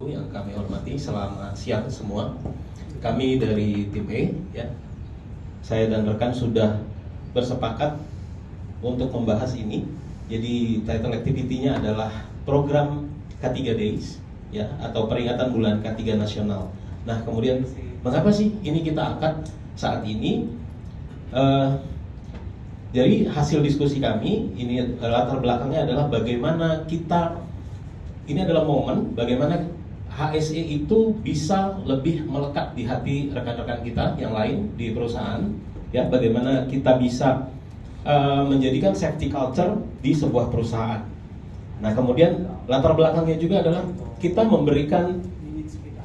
Yang kami hormati, selamat siang semua. Kami dari tim E, ya, saya dan rekan sudah bersepakat untuk membahas ini. Jadi title activity-nya adalah program K3 Days, ya, atau peringatan bulan K3 nasional. Nah, kemudian mengapa sih ini kita angkat saat ini? Jadi hasil diskusi kami ini latar belakangnya adalah bagaimana ini adalah momen bagaimana HSE itu bisa lebih melekat di hati rekan-rekan kita yang lain di perusahaan, ya, bagaimana kita bisa menjadikan safety culture di sebuah perusahaan. Nah, kemudian latar belakangnya juga adalah kita memberikan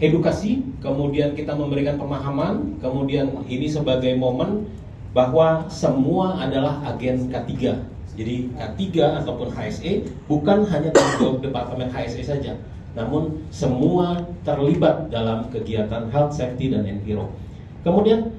edukasi, kemudian kita memberikan pemahaman, kemudian ini sebagai momen bahwa semua adalah agen K3. Jadi K3 ataupun HSE bukan hanya tanggung jawab Departemen HSE saja, namun semua terlibat dalam kegiatan health, safety, dan enviro. Kemudian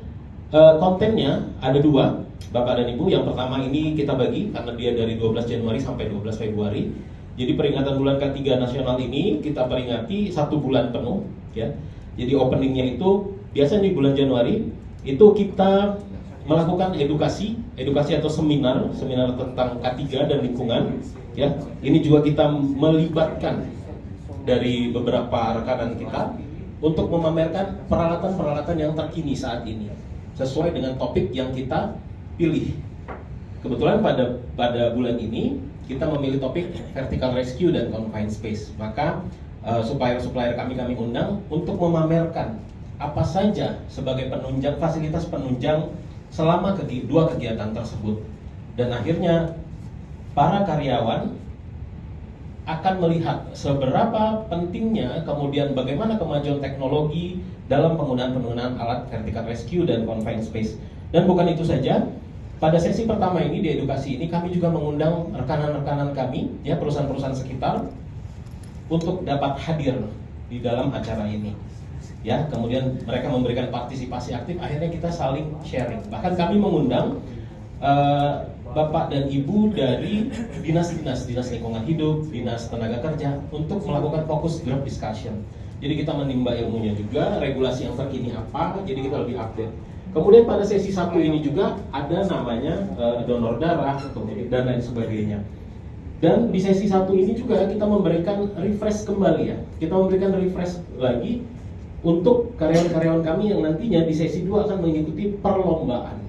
kontennya ada dua, Bapak dan Ibu. Yang pertama ini kita bagi karena dia dari 12 Januari sampai 12 Februari. Jadi peringatan bulan K3 nasional ini kita peringati 1 bulan penuh, ya. Jadi openingnya itu biasanya di bulan Januari itu kita melakukan edukasi atau seminar tentang K3 dan lingkungan, ya. Ini juga kita melibatkan dari beberapa rekanan kita untuk memamerkan peralatan-peralatan yang terkini saat ini sesuai dengan topik yang kita pilih. Kebetulan pada bulan ini kita memilih topik vertical rescue dan confined space. Maka supplier kami undang untuk memamerkan apa saja sebagai penunjang, fasilitas penunjang selama dua kegiatan tersebut. Dan akhirnya para karyawan akan melihat seberapa pentingnya, kemudian bagaimana kemajuan teknologi dalam penggunaan alat vertical rescue dan confined space. Dan bukan itu saja, pada sesi pertama ini di edukasi ini kami juga mengundang rekanan-rekanan kami, ya, perusahaan-perusahaan sekitar untuk dapat hadir di dalam acara ini, ya. Kemudian mereka memberikan partisipasi aktif, akhirnya kita saling sharing. Bahkan kami mengundang Bapak dan Ibu dari dinas lingkungan hidup, dinas tenaga kerja untuk melakukan fokus group discussion. Jadi kita menimba ilmunya juga, regulasi yang terkini apa, jadi kita lebih update. Kemudian pada sesi 1 ini juga ada namanya donor darah, dan lain sebagainya. Dan di sesi 1 ini juga kita memberikan refresh kembali, ya. Kita memberikan refresh lagi untuk karyawan-karyawan kami yang nantinya di sesi 2 akan mengikuti perlombaan.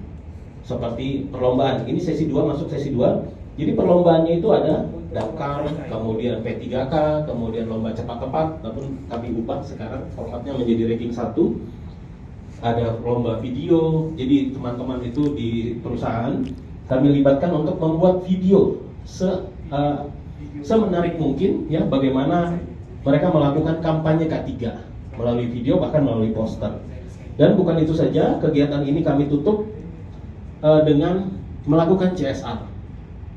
Seperti perlombaan, ini sesi 2 masuk sesi 2. Jadi perlombaannya itu ada Dakar, kemudian P3K, kemudian lomba cepat-tepat, namun kami ubah sekarang formatnya menjadi ranking 1. Ada lomba video, jadi teman-teman itu di perusahaan kami libatkan untuk membuat video semenarik mungkin, ya, bagaimana mereka melakukan kampanye K3 melalui video, bahkan melalui poster. Dan bukan itu saja, kegiatan ini kami tutup dengan melakukan CSR.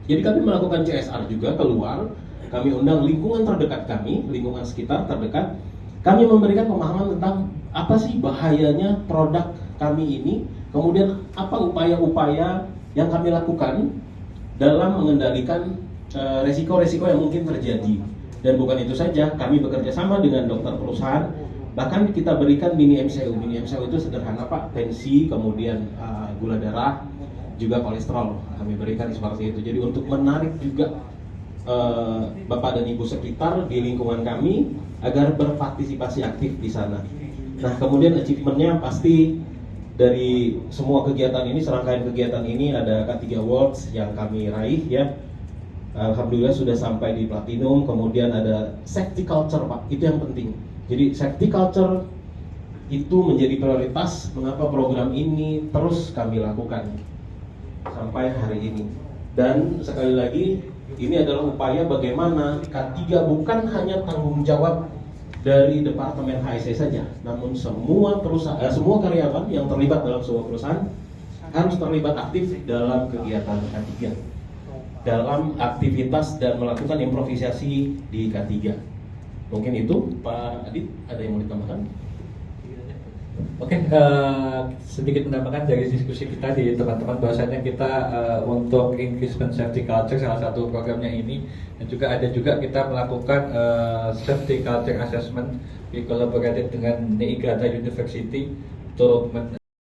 Jadi kami melakukan CSR juga keluar, kami undang lingkungan terdekat kami, lingkungan sekitar terdekat. Kami memberikan pemahaman tentang apa sih bahayanya produk kami ini, kemudian apa upaya-upaya yang kami lakukan dalam mengendalikan resiko-resiko yang mungkin terjadi. Dan bukan itu saja, kami bekerja sama dengan dokter perusahaan, bahkan kita berikan mini MCU. Mini MCU itu sederhana, Pak, tensi, kemudian gula darah, juga kolesterol kami berikan seperti itu. Jadi untuk menarik juga Bapak dan Ibu sekitar di lingkungan kami agar berpartisipasi aktif di sana. Nah, kemudian achievementnya pasti dari semua kegiatan ini, serangkaian kegiatan ini ada K3 Awards yang kami raih, ya. Alhamdulillah sudah sampai di platinum. Kemudian ada safety culture, Pak, itu yang penting. Jadi safety culture itu menjadi prioritas. Mengapa program ini terus kami lakukan sampai hari ini. Dan sekali lagi, ini adalah upaya bagaimana K3 bukan hanya tanggung jawab dari Departemen HSE saja, namun semua karyawan yang terlibat dalam sebuah perusahaan harus terlibat aktif dalam kegiatan K3, dalam aktivitas dan melakukan improvisasi di K3. Mungkin itu, Pak Adit, ada yang mau ditambahkan? Oke, sedikit menambahkan dari diskusi kita di teman-teman bahwasanya kita untuk Increasement Safety Culture salah satu programnya ini, dan juga ada juga kita melakukan Safety Culture Assessment di collaborated dengan Niigata University untuk